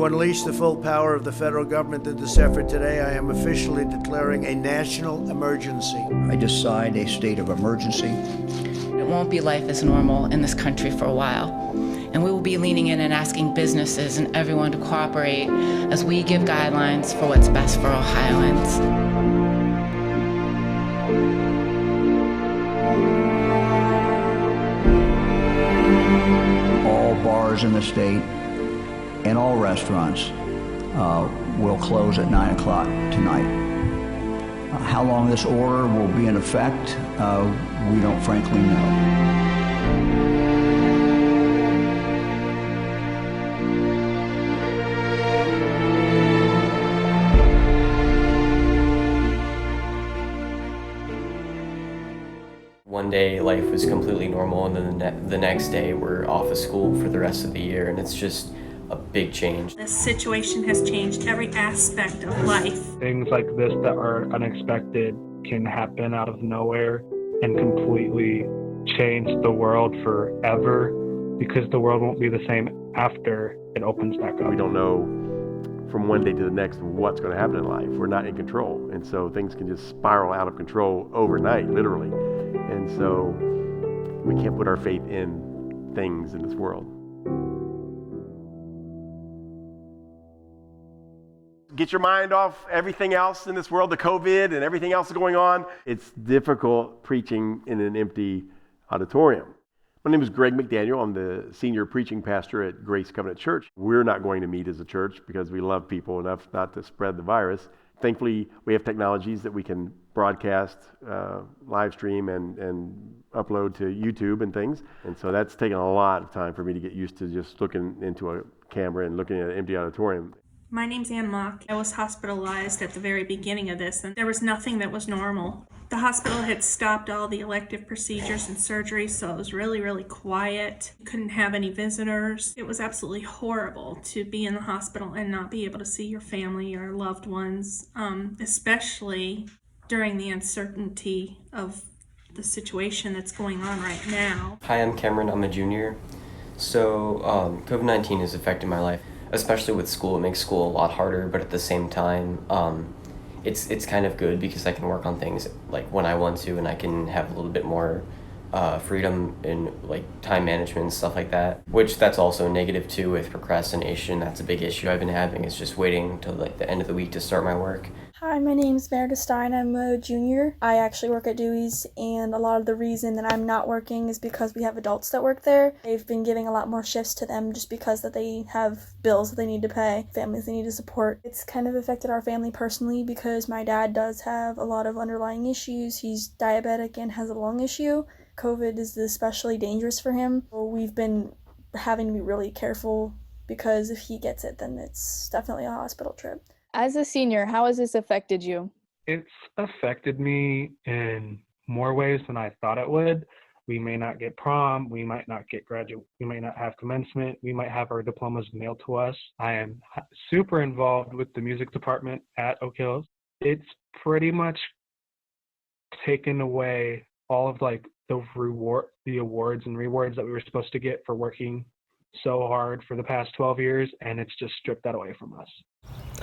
unleash the full power of the federal government in this effort today, I am officially declaring a national emergency. I decide a state of emergency. It won't be life as normal in this country for a while. And we will be leaning in and asking businesses and everyone to cooperate as we give guidelines for what's best for Ohioans. All bars in the state and all restaurants will close at 9 o'clock tonight. How long this order will be in effect, we don't frankly know. One day life was completely normal, and then the next day we're off of school for the rest of the year, and it's just a big change. This situation has changed every aspect of life. Things like this that are unexpected can happen out of nowhere and completely change the world forever, because the world won't be the same after it opens back up. We don't know from one day to the next what's going to happen in life. We're not in control, and so things can just spiral out of control overnight, literally. And so we can't put our faith in things in this world. Get your mind off everything else in this world, the COVID and everything else going on. It's difficult preaching in an empty auditorium. My name is Greg McDaniel. I'm the senior preaching pastor at Grace Covenant Church. We're not going to meet as a church because we love people enough not to spread the virus. Thankfully, we have technologies that we can broadcast, live stream, and upload to YouTube and things. And so that's taken a lot of time for me to get used to just looking into a camera and looking at an empty auditorium. My name's Ann Mock. I was hospitalized at the very beginning of this, and there was nothing that was normal. The hospital had stopped all the elective procedures and surgeries, so it was really, really quiet. Couldn't have any visitors. It was absolutely horrible to be in the hospital and not be able to see your family or loved ones, especially during the uncertainty of the situation that's going on right now. Hi, I'm Cameron. I'm a junior. So COVID-19 has affected my life, especially with school. It makes school a lot harder, but at the same time, it's kind of good because I can work on things like when I want to, and I can have a little bit more freedom in like time management and stuff like that, which that's also negative too with procrastination. That's a big issue I've been having, is just waiting till like the end of the week to start my work. Hi, my name's Meredith Stein. I'm a junior. I actually work at Dewey's, and a lot of the reason that I'm not working is because we have adults that work there. They've been giving a lot more shifts to them just because that they have bills that they need to pay, families they need to support. It's kind of affected our family personally because my dad does have a lot of underlying issues. He's diabetic and has a lung issue. COVID is especially dangerous for him. We've been having to be really careful because if he gets it, then it's definitely a hospital trip. As a senior, how has this affected you? It's affected me in more ways than I thought it would. We may not get prom, we might not get graduate, we might not have commencement, we might have our diplomas mailed to us. I am super involved with the music department at Oak Hills. It's pretty much taken away all of like the awards and rewards that we were supposed to get for working so hard for the past 12 years, and it's just stripped that away from us.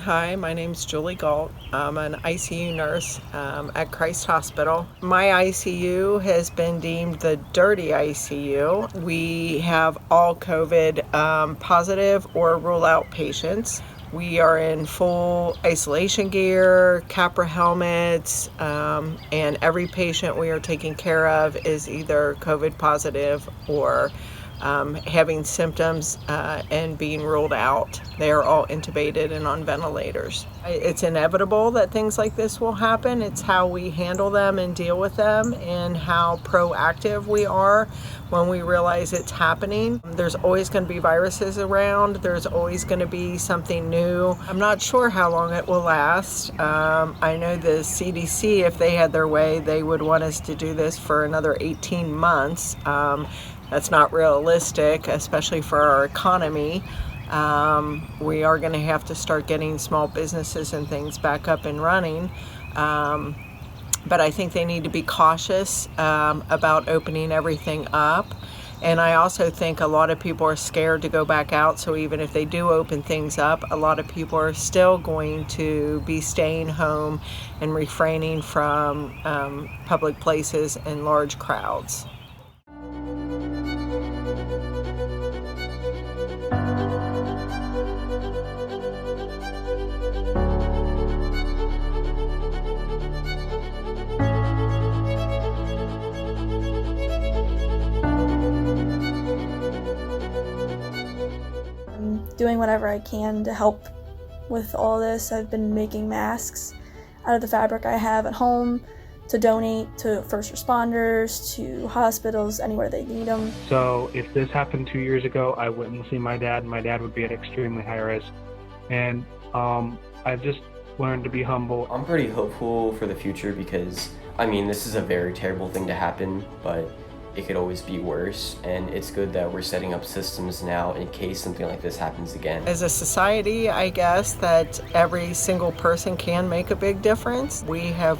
Hi, my name's Julie Galt. I'm an ICU nurse at Christ Hospital. My ICU has been deemed the dirty ICU. We have all COVID positive or rule out patients. We are in full isolation gear, Capra helmets, and every patient we are taking care of is either COVID positive or having symptoms and being ruled out. They are all intubated and on ventilators. It's inevitable that things like this will happen. It's how we handle them and deal with them, and how proactive we are when we realize it's happening. There's always going to be viruses around. There's always going to be something new. I'm not sure how long it will last. I know the CDC, if they had their way, they would want us to do this for another 18 months. That's not realistic, especially for our economy. We are going to have to start getting small businesses and things back up and running. But I think they need to be cautious about opening everything up. And I also think a lot of people are scared to go back out, so even if they do open things up, a lot of people are still going to be staying home and refraining from public places and large crowds. Doing whatever I can to help with all this. I've been making masks out of the fabric I have at home to donate to first responders, to hospitals, anywhere they need them. So if this happened 2 years ago, I wouldn't see my dad. My dad would be at extremely high risk. And I've just learned to be humble. I'm pretty hopeful for the future because, I mean, this is a very terrible thing to happen, but it could always be worse, and it's good that we're setting up systems now in case something like this happens again. As a society, I guess that every single person can make a big difference. We have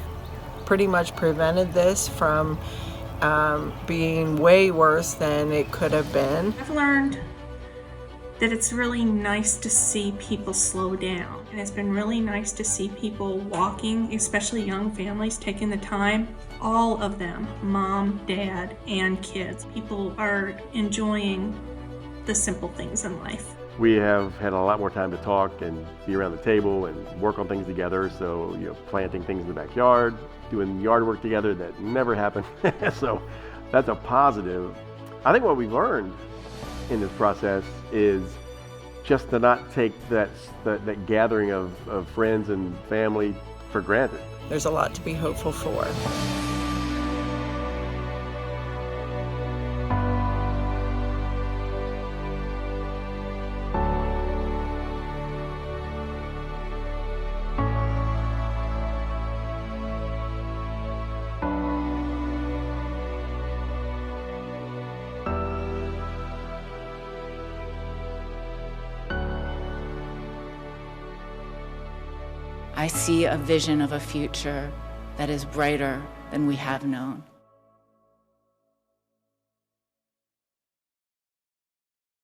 pretty much prevented this from being way worse than it could have been. I've learned that it's really nice to see people slow down. And it's been really nice to see people walking, especially young families, taking the time. All of them, mom, dad, and kids. People are enjoying the simple things in life. We have had a lot more time to talk and be around the table and work on things together. So, planting things in the backyard, doing yard work together that never happened. So that's a positive. I think what we've learned in this process is just to not take that gathering of friends and family for granted. There's a lot to be hopeful for. I see a vision of a future that is brighter than we have known.